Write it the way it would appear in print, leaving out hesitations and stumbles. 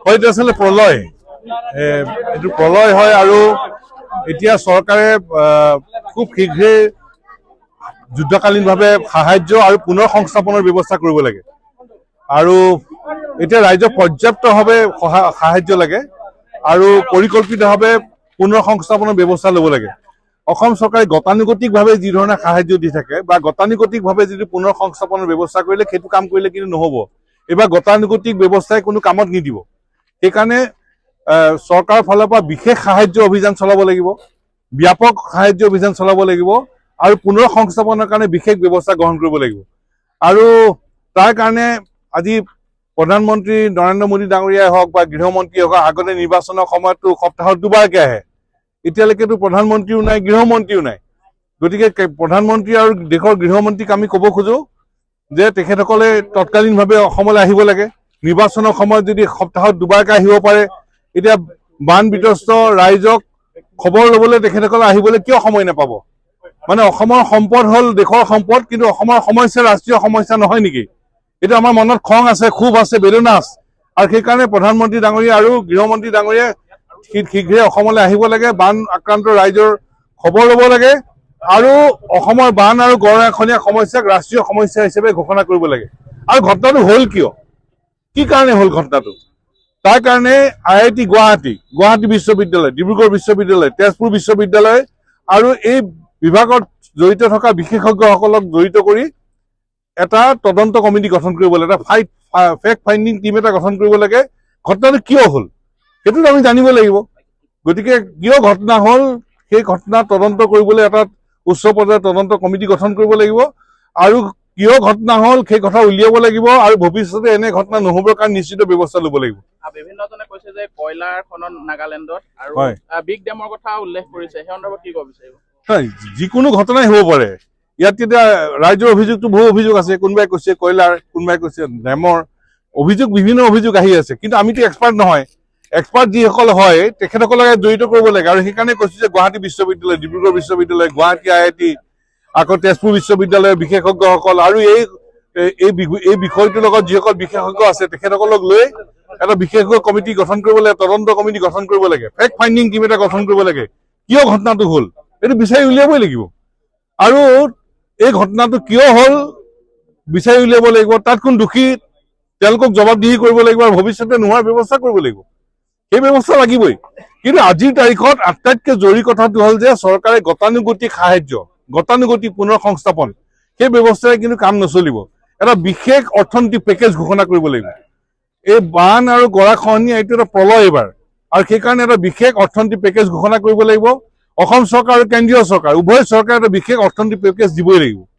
হয়তো আসলে প্ৰলয় এইটো প্ৰলয় হয় আৰু এতিয়া চৰকাৰে খুব শীঘ্ৰেই যুদ্ধকালীনভাৱে সাহায্য আৰু পুনৰ সংস্থাপনৰ ব্যৱস্থা কৰিব লাগে আৰু এতিয়া ৰাজ্যক পৰ্যাপ্তভাৱে সাহায্য লাগে আৰু পৰিকল্পিতভাৱে পুনৰ সংস্থাপনৰ ব্যৱস্থা ল'ব লাগে। অসম চৰকাৰে গতানুগতিকভাৱে যি ধৰণে সাহায্য দি থাকে বা গতানুগতিকভাৱে যদি পুনৰ সংস্থাপনৰ ব্যৱস্থা কৰিলে সেইটো কাম কৰিলে কিন্তু নহ'ব। এইবাৰ গতানুগতিক ব্যৱস্থাই কোনো কামত নিদিব। সেইকাৰণে চৰকাৰৰ ফালৰ পৰা বিশেষ সাহায্য অভিযান চলাব লাগিব, ব্যাপক সাহায্য অভিযান চলাব লাগিব আৰু পুনৰ সংস্থাপনৰ কাৰণে বিশেষ ব্যৱস্থা গ্ৰহণ কৰিব লাগিব। আৰু তাৰ কাৰণে আজি প্ৰধানমন্ত্ৰী নৰেন্দ্ৰ মোদী ডাঙৰীয়াই হওক বা গৃহমন্ত্ৰীয়ে হওক, আগতে নিৰ্বাচনৰ সময়তো সপ্তাহত দুবাৰকৈ আহে, এতিয়ালৈকেতো প্ৰধানমন্ত্ৰীও নাই, গৃহমন্ত্ৰীও নাই। গতিকে প্ৰধানমন্ত্ৰী আৰু দেশৰ গৃহমন্ত্ৰীক আমি ক'ব খোজো যে তেখেতসকলে তৎকালীনভাৱে অসমলৈ আহিব লাগে। নিৰ্বাচনৰ সময়ত যদি সপ্তাহত দুবাৰকৈ আহিব পাৰে, এতিয়া বান বিধ্বস্ত ৰাইজক খবৰ ল'বলৈ তেখেতসকলে আহিবলৈ কিয় সময় নাপাব? মানে অসমৰ সম্পদ হ'ল দেশৰ সম্পদ, কিন্তু অসমৰ সমস্যা ৰাষ্ট্ৰীয় সমস্যা নহয় নেকি? এইটো আমাৰ মনত খং আছে, ক্ষোভ আছে, বেদনা আছে আৰু সেইকাৰণে প্ৰধানমন্ত্ৰী ডাঙৰীয়া আৰু গৃহমন্ত্ৰী ডাঙৰীয়াই শীঘ্ৰে অসমলৈ আহিব লাগে, বান আক্ৰান্ত ৰাইজৰ খবৰ ল'ব লাগে আৰু অসমৰ বান আৰু গৰাখহনীয়া সমস্যাক ৰাষ্ট্ৰীয় সমস্যা হিচাপে ঘোষণা কৰিব লাগে। আৰু ঘটনাটো হ'ল কিয়, কি কাৰণে হ'ল ঘটনাটো? তাৰ কাৰণে IIT গুৱাহাটী বিশ্ববিদ্যালয়, ডিব্ৰুগড় বিশ্ববিদ্যালয়, তেজপুৰ বিশ্ববিদ্যালয় আৰু এই বিভাগত জড়িত থকা বিশেষজ্ঞসকলক জড়িত কৰি এটা তদন্ত কমিটি গঠন কৰিব লাগে, এটা ফেক্ট ফাইণ্ডিং টিম এটা গঠন কৰিব লাগে। ঘটনাটো কিয় হ'ল সেইটো আমি জানিব লাগিব। গতিকে কিয় ঘটনা হ'ল সেই ঘটনা তদন্ত কৰিবলৈ এটা উচ্চ পৰ্যায়ৰ তদন্ত কমিটি গঠন কৰিব লাগিব আৰু কিয় ঘটনা হ'ল সেই কথা উলিয়াব লাগিব আৰু ভৱিষ্যতে এনে ঘটনা নহ'বৰ কাৰণে নিশ্চিত ব্যৱস্থা ল'ব লাগিব। বিভিন্নজনে কৈছে যে কয়লাৰ খনন নাগালেণ্ডত আৰু বিগ ডেমৰ কথা উল্লেখ কৰিছে, সেই সন্দৰ্ভত কি ক'ব বিচাৰিব? যিকোনো ঘটনাই হ'ব পাৰে। ইয়াত এতিয়া ৰাইজৰ অভিযোগটো বহু অভিযোগ আছে, কোনোবাই কৈছে কয়লাৰ, কোনোবাই কৈছে ডেমৰ, বিভিন্ন অভিযোগ আহি আছে। কিন্তু আমিতো এক্সপাৰ্ট নহয়, এক্সপাৰ্ট যিসকল হয় তেখেতসকলক জড়িত কৰিব লাগে আৰু সেইকাৰণে কৈছোঁ যে গুৱাহাটী বিশ্ববিদ্যালয়, ডিব্ৰুগড় বিশ্ববিদ্যালয়, গুৱাহাটী IIT, আকৌ তেজপুৰ বিশ্ববিদ্যালয়ৰ বিশেষজ্ঞসকল আৰু এই বিষয়টোৰ লগত যিসকল বিশেষজ্ঞ আছে তেখেতসকলক লৈ এটা বিশেষজ্ঞ কমিটি গঠন কৰিব লাগে, তদন্ত কমিটি গঠন কৰিব লাগে, ফেক্ট ফাইণ্ডিং টিম এটা গঠন কৰিব লাগে। কিয় ঘটনাটো হ'ল এইটো বিচাৰি উলিয়াবই লাগিব আৰু এই ঘটনাটো কিয় হ'ল বিচাৰি উলিয়াব লাগিব, তাত কোন দোষী তেওঁলোকক জবাবদিহি কৰিব লাগিব আৰু ভৱিষ্যতে নোহোৱাৰ ব্যৱস্থা কৰিব লাগিব। সেই ব্যৱস্থা লাগিবই। কিন্তু আজিৰ তাৰিখত আটাইতকৈ জৰুৰী কথাটো হ'ল যে চৰকাৰে গতানুগতিক সাহায্য, গতানুগতিক পুনৰ সংস্থাপন সেই ব্যৱস্থাৰে কিন্তু কাম নচলিব। এটা বিশেষ অৰ্থনৈতিক পেকেজ ঘোষণা কৰিব লাগিব। এই বান আৰু গৰাখহনীয়া এইটো এটা প্ৰলয় এইবাৰ আৰু সেইকাৰণে এটা বিশেষ অৰ্থনৈতিক পেকেজ ঘোষণা কৰিব লাগিব। অসম চৰকাৰ আৰু কেন্দ্ৰীয় চৰকাৰ উভয় চৰকাৰে এটা বিশেষ অৰ্থনৈতিক পেকেজ দিবই লাগিব।